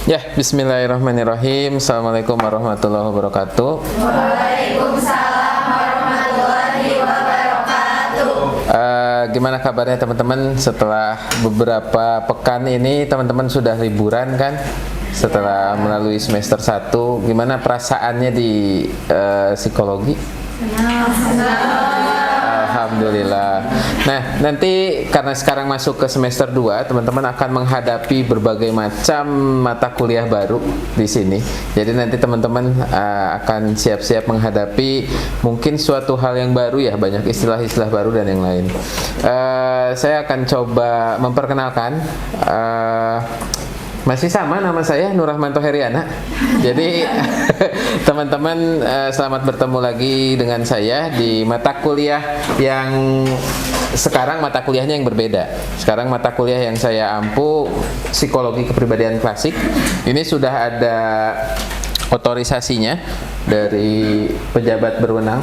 Ya, bismillahirrahmanirrahim. Assalamualaikum warahmatullahi wabarakatuh. Waalaikumsalam warahmatullahi wabarakatuh. Gimana kabarnya teman-teman? Setelah beberapa pekan ini teman-teman sudah liburan kan? Setelah melalui semester 1, gimana perasaannya di psikologi? Alhamdulillah. Nah, nanti karena sekarang masuk ke semester 2, teman-teman akan menghadapi berbagai macam mata kuliah baru di sini. Jadi nanti teman-teman akan siap-siap menghadapi mungkin suatu hal yang baru ya, banyak istilah-istilah baru dan yang lain. Saya akan coba memperkenalkan. Masih sama nama saya Nur Rahmanto Heriana. Jadi teman-teman selamat bertemu lagi dengan saya di mata kuliah yang sekarang mata kuliahnya yang berbeda. Sekarang mata kuliah yang saya ampu psikologi kepribadian klasik. Ini sudah ada otorisasinya dari pejabat berwenang.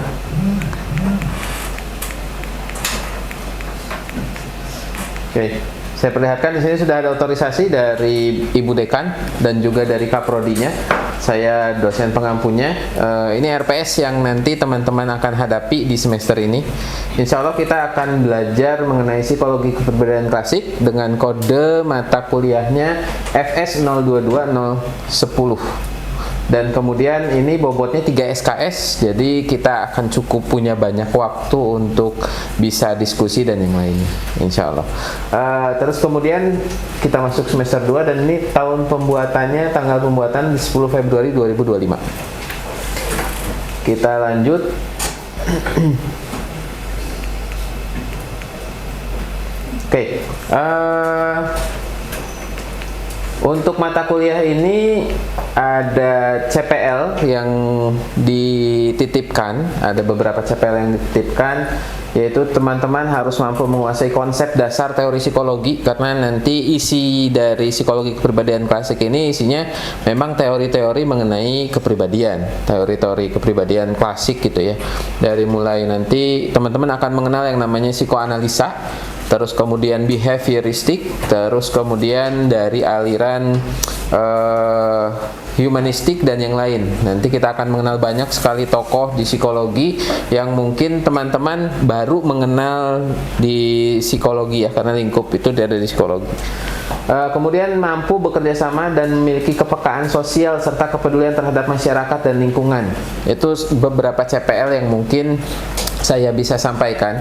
Oke. Saya perlihatkan di sini sudah ada otorisasi dari Ibu Dekan dan juga dari Kaprodinya. Saya dosen pengampunya. Ini RPS yang nanti teman-teman akan hadapi di semester ini. Insya Allah kita akan belajar mengenai psikologi kepribadian klasik dengan kode mata kuliahnya FS 022010. Dan kemudian ini bobotnya 3 SKS, jadi kita akan cukup punya banyak waktu untuk bisa diskusi dan yang lainnya, insya Allah. Terus kemudian kita masuk semester 2 dan ini tahun pembuatannya, tanggal pembuatan 10 Februari 2025. Kita lanjut. Oke. Untuk mata kuliah ini ada CPL yang dititipkan, ada beberapa CPL yang dititipkan, yaitu teman-teman harus mampu menguasai konsep dasar teori psikologi, karena nanti isi dari psikologi kepribadian klasik ini isinya memang teori-teori mengenai kepribadian, teori-teori kepribadian klasik gitu ya. Dari mulai nanti teman-teman akan mengenal yang namanya psikoanalisa, terus kemudian behavioristik, terus kemudian dari aliran humanistik dan yang lain. Nanti kita akan mengenal banyak sekali tokoh di psikologi yang mungkin teman-teman baru mengenal di psikologi ya, karena lingkup itu ada di psikologi. Kemudian mampu bekerja sama dan memiliki kepekaan sosial serta kepedulian terhadap masyarakat dan lingkungan. Itu beberapa CPL yang mungkin saya bisa sampaikan,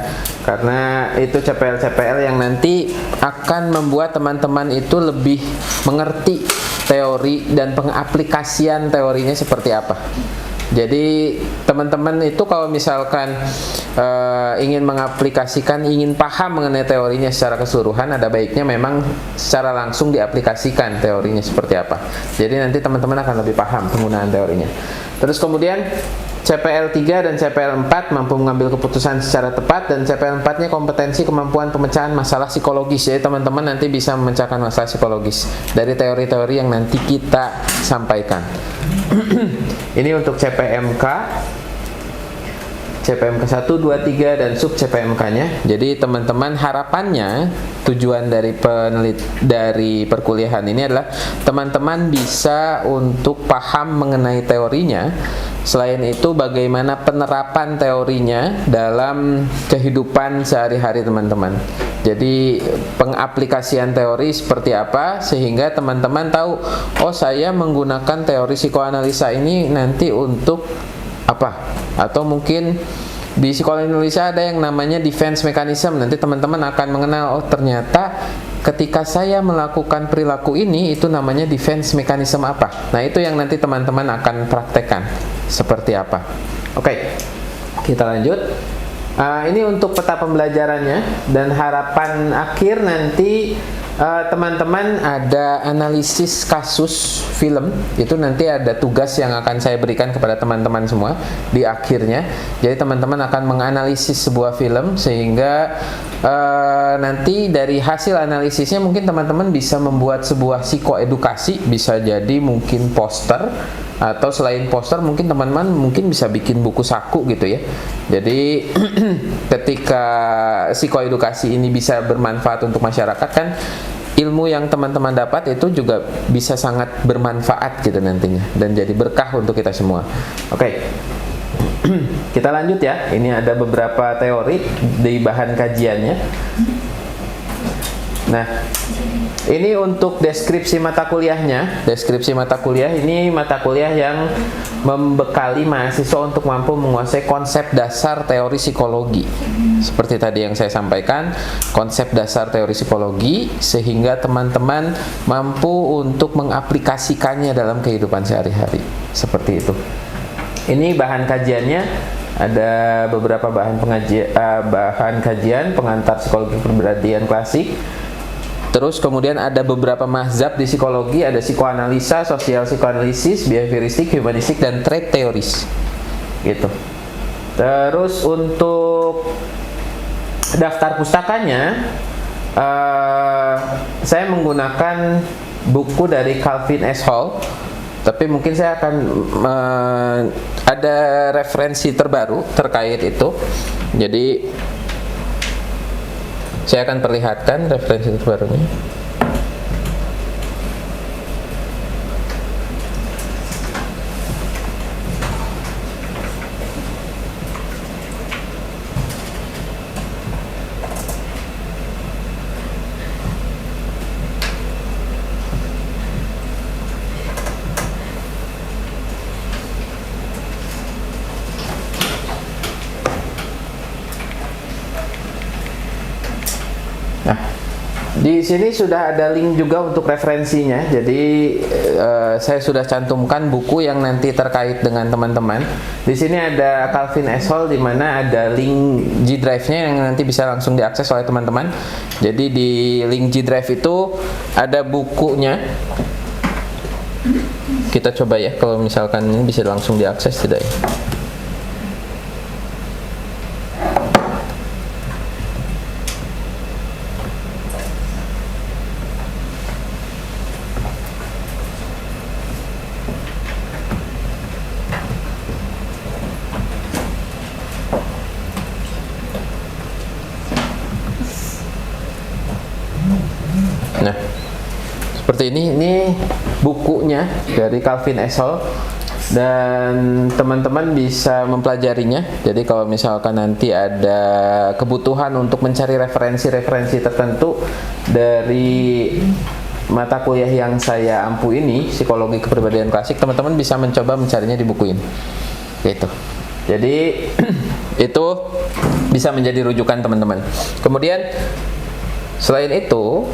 karena itu CPL-CPL yang nanti akan membuat teman-teman itu lebih mengerti teori dan pengaplikasian teorinya seperti apa. Jadi teman-teman itu kalau misalkan ingin mengaplikasikan, ingin paham mengenai teorinya secara keseluruhan, ada baiknya memang secara langsung diaplikasikan teorinya seperti apa. Jadi nanti teman-teman akan lebih paham penggunaan teorinya. Terus kemudian CPL 3 dan CPL 4 mampu mengambil keputusan secara tepat, dan CPL 4-nya kompetensi kemampuan pemecahan masalah psikologis. Jadi teman-teman nanti bisa memecahkan masalah psikologis dari teori-teori yang nanti kita sampaikan. Ini untuk CPMK, CPMK 1, 2, 3 dan sub CPMK-nya. Jadi teman-teman harapannya tujuan dari dari perkuliahan ini adalah teman-teman bisa untuk paham mengenai teorinya. Selain itu bagaimana penerapan teorinya dalam kehidupan sehari-hari teman-teman. Jadi pengaplikasian teori seperti apa sehingga teman-teman tahu, oh saya menggunakan teori psikoanalisa ini nanti untuk apa? Atau mungkin di psikologi Indonesia ada yang namanya defense mechanism. Nanti teman-teman akan mengenal, oh ternyata ketika saya melakukan perilaku ini itu namanya defense mechanism apa. Nah itu yang nanti teman-teman akan praktekkan seperti apa. Oke, kita lanjut. Ini untuk peta pembelajarannya, dan harapan akhir nanti teman-teman ada analisis kasus film. Itu nanti ada tugas yang akan saya berikan kepada teman-teman semua di akhirnya. Jadi teman-teman akan menganalisis sebuah film, sehingga nanti dari hasil analisisnya mungkin teman-teman bisa membuat sebuah psikoedukasi. Bisa jadi mungkin poster, atau selain poster mungkin teman-teman mungkin bisa bikin buku saku gitu ya. Jadi ketika psikoedukasi ini bisa bermanfaat untuk masyarakat kan, ilmu yang teman-teman dapat itu juga bisa sangat bermanfaat gitu nantinya dan jadi berkah untuk kita semua. Oke. Kita lanjut ya. Ini ada beberapa teori di bahan kajiannya. Nah, ini untuk deskripsi mata kuliahnya. Deskripsi mata kuliah ini mata kuliah yang membekali mahasiswa untuk mampu menguasai konsep dasar teori psikologi. Seperti tadi yang saya sampaikan, konsep dasar teori psikologi sehingga teman-teman mampu untuk mengaplikasikannya dalam kehidupan sehari-hari. Seperti itu. Ini bahan kajiannya. Ada beberapa bahan kajian pengantar psikologi kepribadian klasik. Terus kemudian ada beberapa mazhab di psikologi, ada psikoanalisa, sosial psikoanalisis, behavioristik, humanistik, dan trait teoris. Gitu. Terus untuk daftar pustakanya, saya menggunakan buku dari Calvin S. Hall. Tapi mungkin saya akan ada referensi terbaru terkait itu. Jadi saya akan perlihatkan referensi terbarunya. Nah, di sini sudah ada link juga untuk referensinya. Jadi saya sudah cantumkan buku yang nanti terkait dengan teman-teman. Di sini ada Calvin S. Hall, di mana ada link G Drive-nya yang nanti bisa langsung diakses oleh teman-teman. Jadi di link G Drive itu ada bukunya. Kita coba ya, kalau misalkan ini bisa langsung diakses tidak ya? Nah, seperti ini bukunya dari Calvin S. Hall dan teman-teman bisa mempelajarinya. Jadi kalau misalkan nanti ada kebutuhan untuk mencari referensi-referensi tertentu dari mata kuliah yang saya ampu ini, psikologi kepribadian klasik, teman-teman bisa mencoba mencarinya di buku ini. Gitu. Jadi itu bisa menjadi rujukan teman-teman. Kemudian selain itu,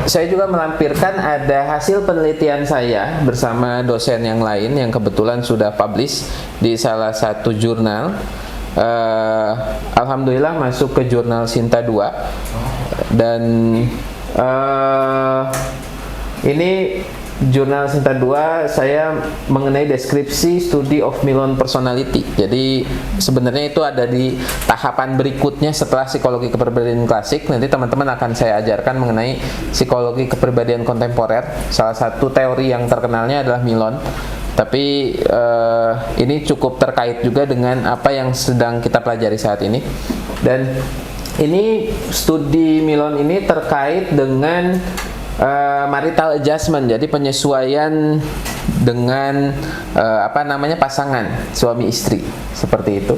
saya juga melampirkan ada hasil penelitian saya bersama dosen yang lain yang kebetulan sudah publish di salah satu jurnal. Alhamdulillah masuk ke jurnal Sinta 2. Dan ini jurnal Sinta 2 saya mengenai deskripsi study of Milon personality. Jadi sebenarnya itu ada di tahapan berikutnya setelah psikologi kepribadian klasik. Nanti teman-teman akan saya ajarkan mengenai psikologi kepribadian kontemporer. Salah satu teori yang terkenalnya adalah Milon. Tapi ini cukup terkait juga dengan apa yang sedang kita pelajari saat ini. Dan ini studi Milon ini terkait dengan marital adjustment, jadi penyesuaian dengan pasangan suami istri, seperti itu.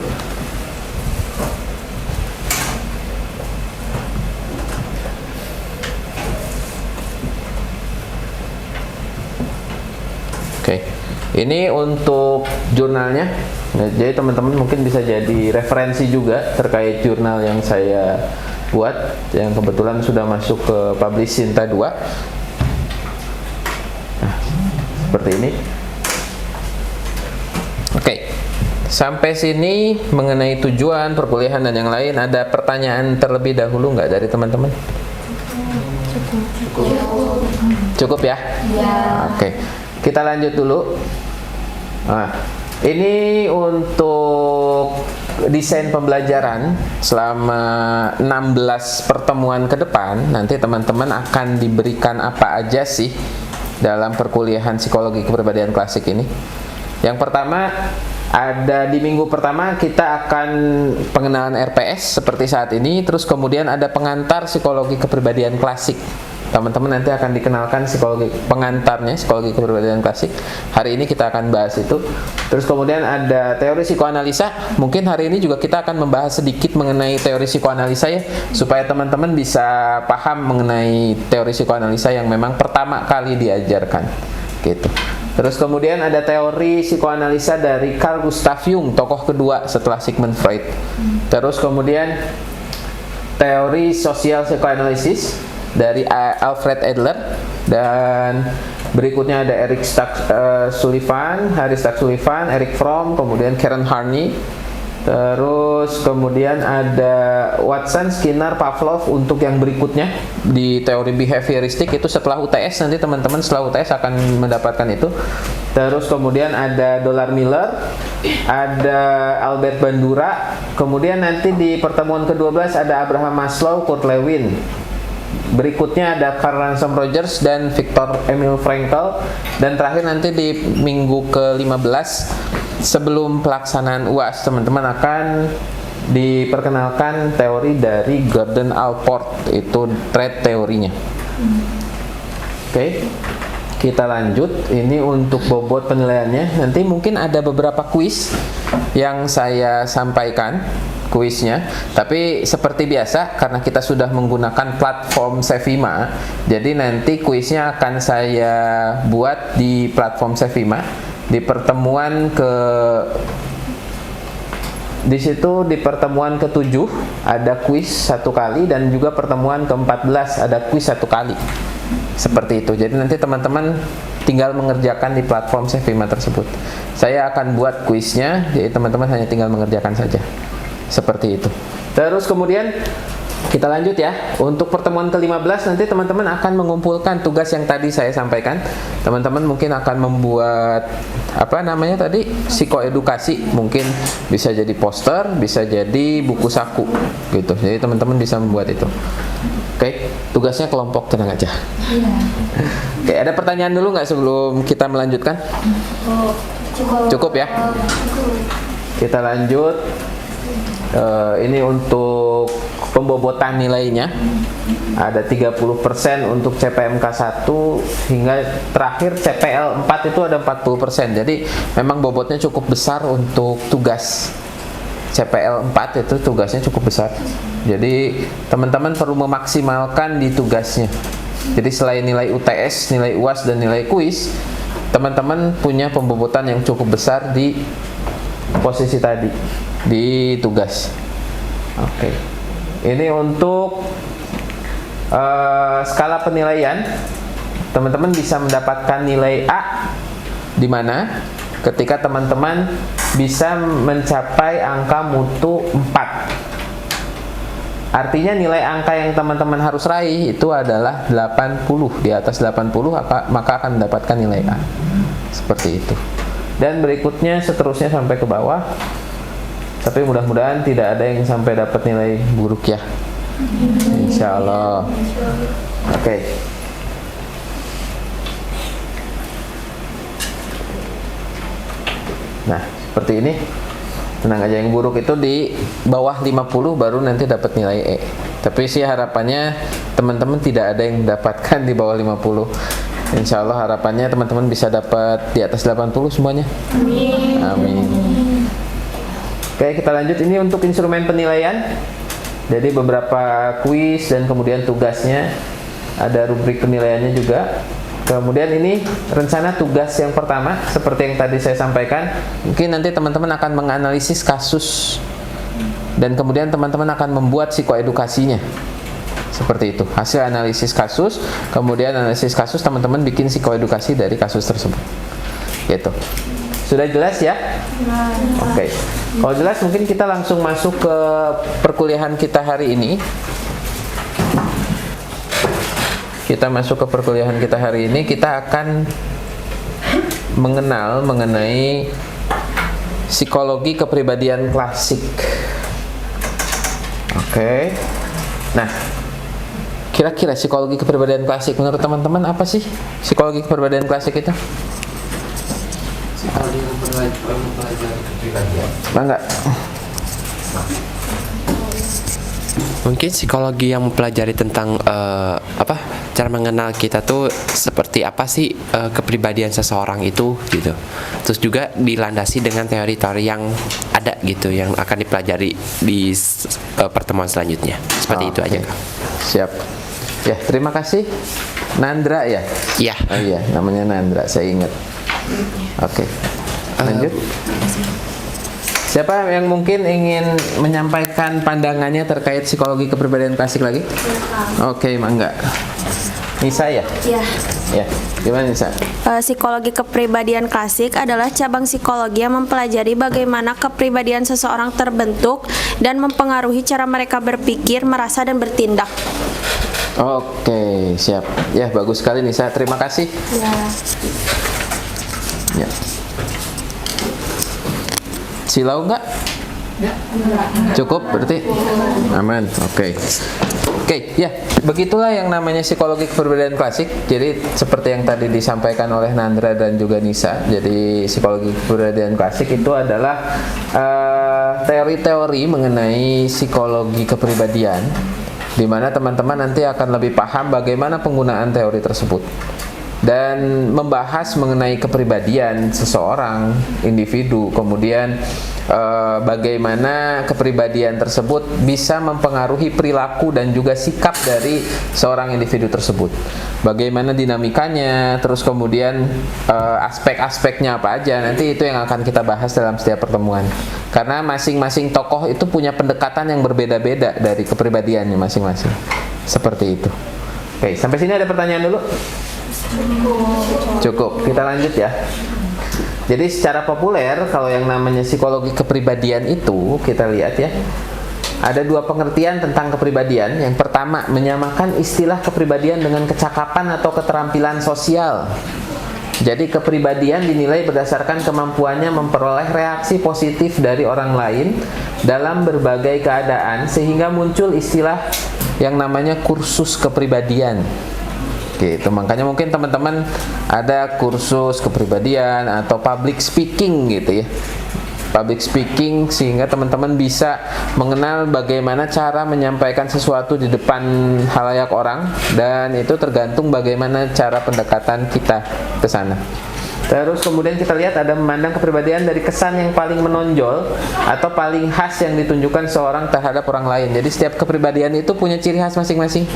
Oke, ini untuk jurnalnya. Nah, jadi teman-teman mungkin bisa jadi referensi juga terkait jurnal yang saya buat, yang kebetulan sudah masuk ke publish Sinta 2. Nah, seperti ini. Oke, sampai sini mengenai tujuan perkuliahan dan yang lain, ada pertanyaan terlebih dahulu nggak dari teman-teman? Cukup ya? Ya. Oke, kita lanjut dulu. Nah, ini untuk desain pembelajaran selama 16 pertemuan ke depan. Nanti teman-teman akan diberikan apa aja sih dalam perkuliahan psikologi kepribadian klasik ini. Yang pertama Ada di minggu pertama kita akan pengenalan RPS seperti saat ini, terus kemudian ada pengantar psikologi kepribadian klasik. Teman-teman nanti akan dikenalkan psikologi pengantarnya, psikologi kepribadian klasik. Hari ini kita akan bahas itu. Terus kemudian ada teori psikoanalisa. Mungkin hari ini juga kita akan membahas sedikit mengenai teori psikoanalisa ya, supaya teman-teman bisa paham mengenai teori psikoanalisa yang memang pertama kali diajarkan. Gitu. Terus kemudian ada teori psikoanalisa dari Carl Gustav Jung, tokoh kedua setelah Sigmund Freud. Terus kemudian teori sosial psikoanalisis dari Alfred Adler, dan berikutnya ada Harry Stack Sullivan, Eric Fromm, kemudian Karen Harney. Terus kemudian ada Watson, Skinner, Pavlov untuk yang berikutnya di teori behavioristik itu setelah UTS, nanti teman-teman setelah UTS akan mendapatkan itu. Terus kemudian ada Dollar Miller, ada Albert Bandura, kemudian nanti di pertemuan ke-12 ada Abraham Maslow, Kurt Lewin. Berikutnya ada Carl Ransom Rogers dan Viktor Emil Frankl, dan terakhir nanti di minggu ke-15 sebelum pelaksanaan UAS teman-teman akan diperkenalkan teori dari Gordon Allport, itu trait teorinya. Oke. Kita lanjut, ini untuk bobot penilaiannya. Nanti mungkin ada beberapa kuis yang saya sampaikan kuisnya, tapi seperti biasa karena kita sudah menggunakan platform Sevima, jadi nanti kuisnya akan saya buat di platform Sevima di pertemuan di situ di pertemuan ke-7 ada kuis 1 kali, dan juga pertemuan ke-14 ada kuis 1 kali. Seperti itu. Jadi nanti teman-teman tinggal mengerjakan di platform Sevima tersebut. Saya akan buat kuisnya, jadi teman-teman hanya tinggal mengerjakan saja. Seperti itu. Terus kemudian kita lanjut ya. Untuk pertemuan ke-15 nanti teman-teman akan mengumpulkan tugas yang tadi saya sampaikan. Teman-teman mungkin akan membuat psikoedukasi, mungkin bisa jadi poster, bisa jadi buku saku gitu. Jadi teman-teman bisa membuat itu. Oke, tugasnya kelompok, tenang aja. Oke, ada pertanyaan dulu nggak sebelum kita melanjutkan? Cukup ya. Kita lanjut. Ini untuk pembobotan nilainya ada 30% untuk CPMK 1 hingga terakhir CPL 4 itu ada 40%. Jadi memang bobotnya cukup besar untuk tugas CPL 4 itu, tugasnya cukup besar. Jadi teman-teman perlu memaksimalkan di tugasnya. Jadi selain nilai UTS, nilai UAS dan nilai kuis, teman-teman punya pembobotan yang cukup besar di posisi tadi, di tugas. Oke. Ini untuk skala penilaian. Teman-teman bisa mendapatkan nilai A di mana ketika teman-teman bisa mencapai angka mutu 4. Artinya nilai angka yang teman-teman harus raih itu adalah 80. Di atas 80 maka akan mendapatkan nilai A. Seperti itu. Dan berikutnya seterusnya sampai ke bawah. Tapi mudah-mudahan tidak ada yang sampai dapat nilai buruk ya. Insya Allah. Oke. Nah, seperti ini. Tenang aja, yang buruk itu di bawah 50 baru nanti dapat nilai E. Tapi sih harapannya teman-teman tidak ada yang mendapatkan di bawah 50. Insya Allah harapannya teman-teman bisa dapat di atas 80 semuanya. Amin. Amin. Oke, kita lanjut. Ini untuk instrumen penilaian. Jadi beberapa kuis dan kemudian tugasnya, ada rubrik penilaiannya juga. Kemudian ini rencana tugas yang pertama, seperti yang tadi saya sampaikan. Mungkin nanti teman-teman akan menganalisis kasus, dan kemudian teman-teman akan membuat psikoedukasinya. Seperti itu, hasil analisis kasus, kemudian analisis kasus, teman-teman bikin psikoedukasi dari kasus tersebut. Gitu. Sudah jelas ya? Oke. Kalau jelas mungkin kita langsung masuk ke perkuliahan kita hari ini. Kita masuk ke perkuliahan kita hari ini. Kita akan mengenal mengenai psikologi kepribadian klasik. Oke. Nah, kira-kira psikologi kepribadian klasik menurut teman-teman apa sih psikologi kepribadian klasik itu? Bangga. Mungkin psikologi yang mempelajari tentang cara mengenal kita tuh seperti apa sih kepribadian seseorang itu gitu. Terus juga dilandasi dengan teori-teori yang ada gitu yang akan dipelajari di pertemuan selanjutnya. Seperti itu aja, Kak. Siap. Ya, terima kasih. Nandra ya? Iya. Oh iya, namanya Nandra, saya ingat. Oke. Lanjut. Siapa yang mungkin ingin menyampaikan pandangannya terkait psikologi kepribadian klasik lagi? Oke, mangga. Nisa ya? Ya. Ya, gimana Nisa? Psikologi kepribadian klasik adalah cabang psikologi yang mempelajari bagaimana kepribadian seseorang terbentuk dan mempengaruhi cara mereka berpikir, merasa, dan bertindak. Oke, siap. Ya, bagus sekali Nisa. Terima kasih. Ya. Silau enggak? Cukup berarti? Aman. Oke. Oke, ya. Begitulah yang namanya psikologi kepribadian klasik. Jadi seperti yang tadi disampaikan oleh Nandra dan juga Nisa. Jadi psikologi kepribadian klasik itu adalah teori-teori mengenai psikologi kepribadian, di mana teman-teman nanti akan lebih paham bagaimana penggunaan teori tersebut dan membahas mengenai kepribadian seseorang, individu, kemudian bagaimana kepribadian tersebut bisa mempengaruhi perilaku dan juga sikap dari seorang individu tersebut, bagaimana dinamikanya, terus kemudian aspek-aspeknya apa aja. Nanti itu yang akan kita bahas dalam setiap pertemuan, karena masing-masing tokoh itu punya pendekatan yang berbeda-beda dari kepribadiannya masing-masing. Seperti itu. Oke, sampai sini ada pertanyaan dulu? Cukup, kita lanjut ya. Jadi secara populer kalau yang namanya psikologi kepribadian itu kita lihat ya, ada dua pengertian tentang kepribadian. Yang pertama, menyamakan istilah kepribadian dengan kecakapan atau keterampilan sosial. Jadi kepribadian dinilai berdasarkan kemampuannya memperoleh reaksi positif dari orang lain dalam berbagai keadaan, sehingga muncul istilah yang namanya kursus kepribadian. Gitu. Makanya mungkin teman-teman ada kursus kepribadian atau public speaking gitu ya. Public speaking, sehingga teman-teman bisa mengenal bagaimana cara menyampaikan sesuatu di depan halayak orang, dan itu tergantung bagaimana cara pendekatan kita ke sana. Terus kemudian kita lihat ada memandang kepribadian dari kesan yang paling menonjol atau paling khas yang ditunjukkan seorang terhadap orang lain. Jadi setiap kepribadian itu punya ciri khas masing-masing.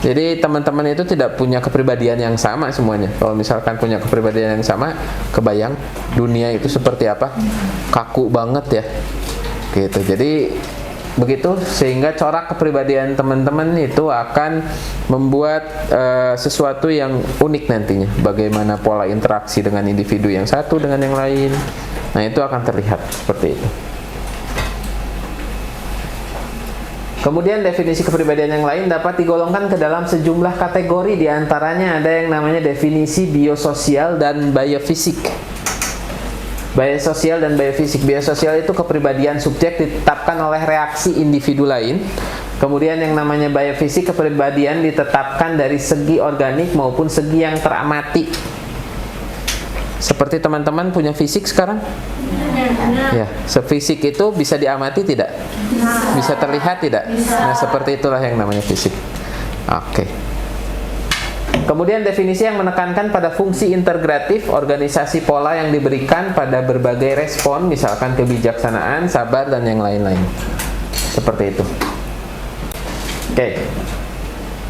Jadi teman-teman itu tidak punya kepribadian yang sama semuanya. Kalau misalkan punya kepribadian yang sama, kebayang dunia itu seperti apa? Kaku banget ya. Gitu. Jadi begitu, sehingga corak kepribadian teman-teman itu akan membuat sesuatu yang unik nantinya. Bagaimana pola interaksi dengan individu yang satu dengan yang lain. Nah, itu akan terlihat seperti itu. Kemudian definisi kepribadian yang lain dapat digolongkan ke dalam sejumlah kategori. Di antaranya ada yang namanya definisi biososial dan biofisik. Biososial dan biofisik. Biososial itu kepribadian subjek ditetapkan oleh reaksi individu lain. Kemudian yang namanya biofisik, kepribadian ditetapkan dari segi organik maupun segi yang teramati. Seperti teman-teman punya fisik sekarang? Ya, fisik itu bisa diamati tidak? Bisa terlihat tidak? Nah, seperti itulah yang namanya fisik. Oke. Kemudian definisi yang menekankan pada fungsi integratif organisasi pola yang diberikan pada berbagai respon, misalkan kebijaksanaan, sabar, dan yang lain-lain. Seperti itu. Oke.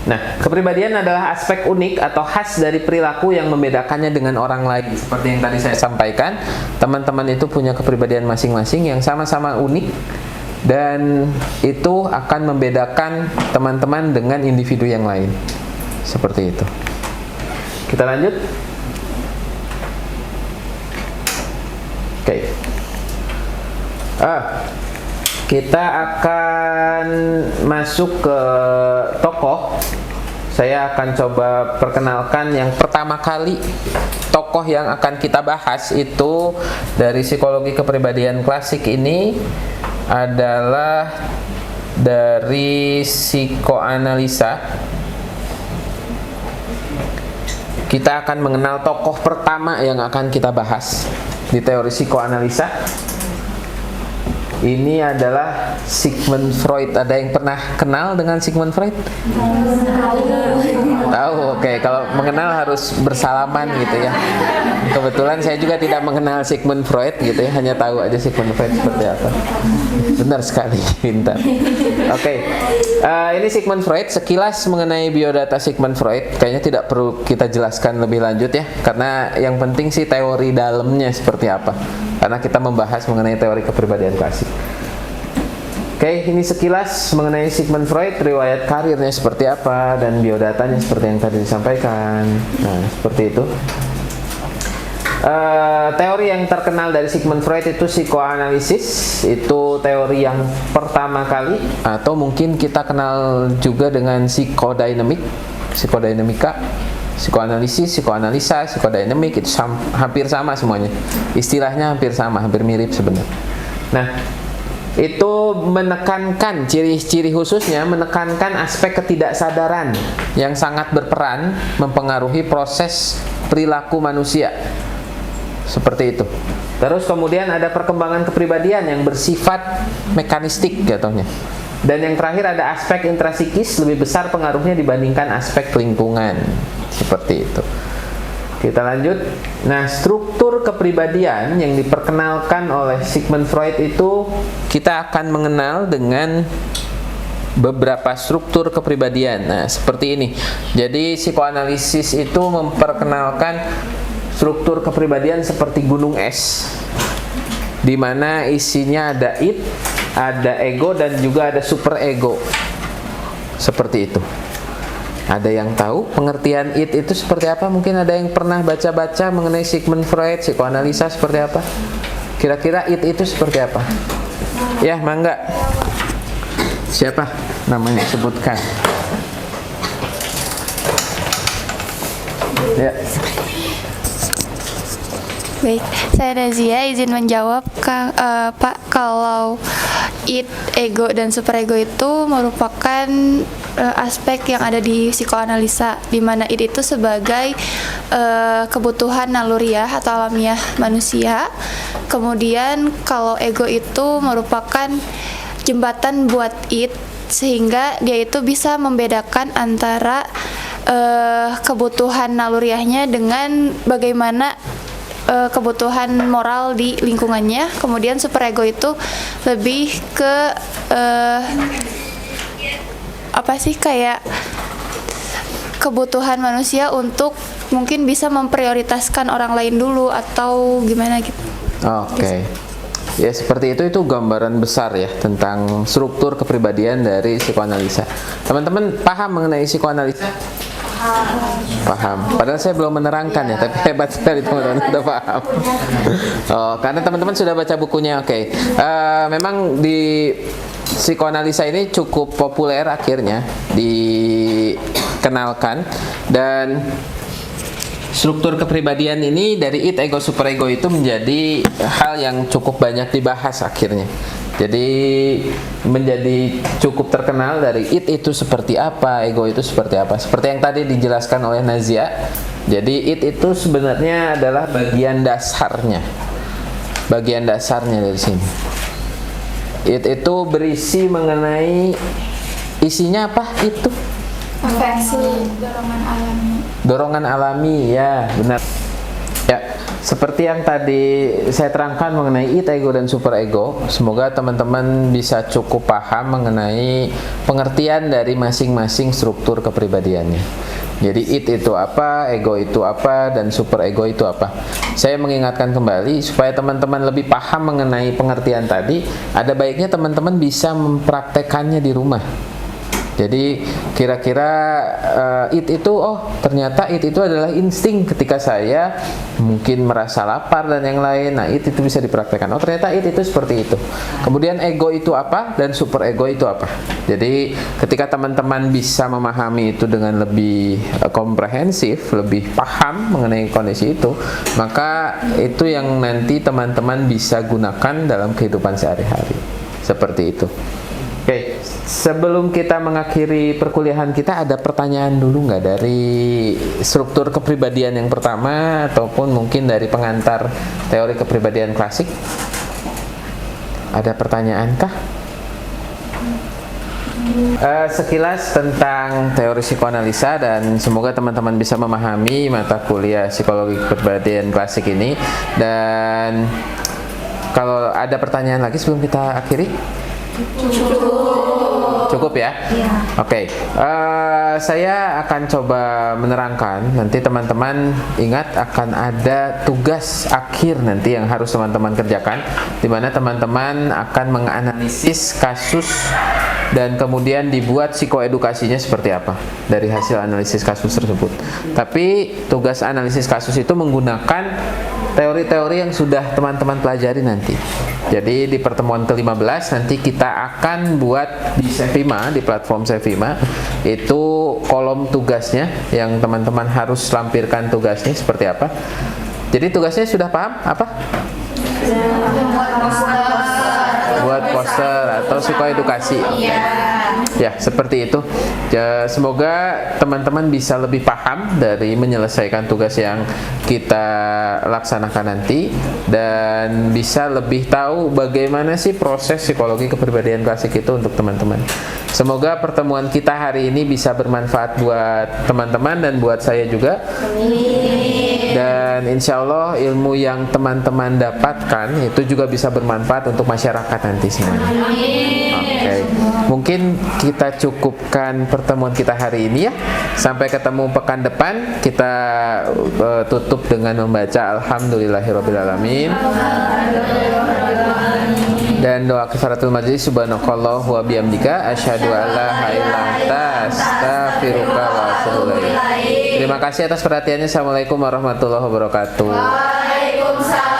Nah, kepribadian adalah aspek unik atau khas dari perilaku yang membedakannya dengan orang lain. Seperti yang tadi saya sampaikan, teman-teman itu punya kepribadian masing-masing yang sama-sama unik, dan itu akan membedakan teman-teman dengan individu yang lain. Seperti itu. Kita lanjut. Oke. Kita akan masuk ke tokoh. Saya akan coba perkenalkan yang pertama kali. Tokoh yang akan kita bahas itu dari psikologi kepribadian klasik ini adalah dari psikoanalisa. Kita akan mengenal tokoh pertama yang akan kita bahas. di teori psikoanalisa. Ini adalah Sigmund Freud. Ada yang pernah kenal dengan Sigmund Freud? Tahu, oke. Kalau mengenal harus bersalaman gitu ya. Kebetulan saya juga tidak mengenal Sigmund Freud gitu ya, hanya tahu aja Sigmund Freud seperti apa. Benar sekali, pintar. Oke, ini Sigmund Freud. Sekilas mengenai biodata Sigmund Freud, kayaknya tidak perlu kita jelaskan lebih lanjut ya, karena yang penting sih teori dalamnya seperti apa. Karena kita membahas mengenai teori kepribadian klasik. Oke, ini sekilas mengenai Sigmund Freud, riwayat karirnya seperti apa dan biodatanya seperti yang tadi disampaikan. Nah, seperti itu. Teori yang terkenal dari Sigmund Freud itu psikoanalisis. Itu teori yang pertama kali, atau mungkin kita kenal juga dengan psikodinamika, psikoanalisis, psikoanalisa, psikodinamik, itu hampir sama semuanya. Istilahnya hampir sama, hampir mirip sebenarnya. Nah, itu menekankan ciri-ciri khususnya, menekankan aspek ketidaksadaran yang sangat berperan mempengaruhi proses perilaku manusia. Seperti itu. Terus kemudian ada perkembangan kepribadian yang bersifat mekanistik jatuhnya. Dan yang terakhir ada aspek intrasikis, lebih besar pengaruhnya dibandingkan aspek lingkungan. Seperti itu. Kita lanjut. Nah, struktur kepribadian yang diperkenalkan oleh Sigmund Freud itu kita akan mengenal dengan beberapa struktur kepribadian. Nah, seperti ini. Jadi psikoanalisis itu memperkenalkan struktur kepribadian seperti gunung es, di mana isinya ada id, ada ego, dan juga ada super ego. Seperti itu. Ada yang tahu pengertian id itu seperti apa? Mungkin ada yang pernah baca-baca mengenai Sigmund Freud, psikoanalisa seperti apa? Kira-kira id itu seperti apa? Ya, mangga. Siapa namanya? Sebutkan. Ya. Baik, saya Razia izin menjawab, Pak. Kalau id, ego, dan superego itu merupakan aspek yang ada di psikoanalisa, di mana id itu sebagai kebutuhan naluriah atau alamiah manusia. Kemudian kalau ego itu merupakan jembatan buat id, sehingga dia itu bisa membedakan antara kebutuhan naluriahnya dengan bagaimana kebutuhan moral di lingkungannya. Kemudian superego itu lebih ke kayak kebutuhan manusia untuk mungkin bisa memprioritaskan orang lain dulu atau gimana gitu. Oke. Ya, seperti itu gambaran besar ya tentang struktur kepribadian dari psikoanalisa. Teman-teman paham mengenai psikoanalisa? Paham. Padahal saya belum menerangkan ya, tapi hebat sekali teman-teman sudah paham. Oh, karena teman-teman sudah baca bukunya. Oke. Memang di psikoanalisa ini cukup populer akhirnya dikenalkan, dan struktur kepribadian ini dari id, ego, superego itu menjadi hal yang cukup banyak dibahas akhirnya. Jadi menjadi cukup terkenal dari id itu seperti apa, ego itu seperti apa. Seperti yang tadi dijelaskan oleh Nazia. Jadi id itu sebenarnya adalah bagian dasarnya. Bagian dasarnya dari sini. Id itu berisi mengenai isinya apa itu? Afeksi, Dorongan alami, ya benar. Ya, seperti yang tadi saya terangkan mengenai id, ego, dan superego. Semoga teman-teman bisa cukup paham mengenai pengertian dari masing-masing struktur kepribadiannya. Jadi id itu apa, ego itu apa, dan superego itu apa. Saya mengingatkan kembali supaya teman-teman lebih paham mengenai pengertian tadi. Ada baiknya teman-teman bisa mempraktekannya di rumah. Jadi kira-kira id itu, ternyata id itu adalah insting ketika saya mungkin merasa lapar dan yang lain. Nah, id itu bisa dipraktekkan. Oh, ternyata id itu seperti itu. Kemudian ego itu apa dan super ego itu apa. Jadi ketika teman-teman bisa memahami itu dengan lebih komprehensif, lebih paham mengenai kondisi itu, maka itu yang nanti teman-teman bisa gunakan dalam kehidupan sehari-hari. Seperti itu. Oke, sebelum kita mengakhiri perkuliahan kita, ada pertanyaan dulu nggak dari struktur kepribadian yang pertama ataupun mungkin dari pengantar teori kepribadian klasik? Ada pertanyaan kah? Sekilas tentang teori psikoanalisa, dan semoga teman-teman bisa memahami mata kuliah psikologi kepribadian klasik ini. Dan kalau ada pertanyaan lagi sebelum kita akhiri? Cukup ya? Oke. Saya akan coba menerangkan. Nanti teman-teman ingat akan ada tugas akhir nanti yang harus teman-teman kerjakan, di mana teman-teman akan menganalisis kasus dan kemudian dibuat psikoedukasinya seperti apa dari hasil analisis kasus tersebut. Tapi tugas analisis kasus itu menggunakan teori-teori yang sudah teman-teman pelajari nanti. Jadi di pertemuan ke-15 nanti kita akan buat di Sevima, di platform Sevima, itu kolom tugasnya yang teman-teman harus lampirkan tugasnya seperti apa. Jadi tugasnya sudah paham apa? Buat poster atau psikoedukasi. Ya, seperti itu. Ya, semoga teman-teman bisa lebih paham dari menyelesaikan tugas yang kita laksanakan nanti, dan bisa lebih tahu bagaimana sih proses psikologi kepribadian klasik itu untuk teman-teman. Semoga pertemuan kita hari ini bisa bermanfaat buat teman-teman dan buat saya juga. Dan insya Allah ilmu yang teman-teman dapatkan itu juga bisa bermanfaat untuk masyarakat nanti semuanya. Oke. Mungkin kita cukupkan pertemuan kita hari ini ya. Sampai ketemu pekan depan. Kita tutup dengan membaca Alhamdulillahirrabbilalamin. Dan doa kifaratul majlis, subhanakallah wa bihamdika asyhadu an la ilaha illa anta astaghfiruka wa atubu ilaik. Terima kasih atas perhatiannya. Assalamualaikum warahmatullahi wabarakatuh. Waalaikumsalam.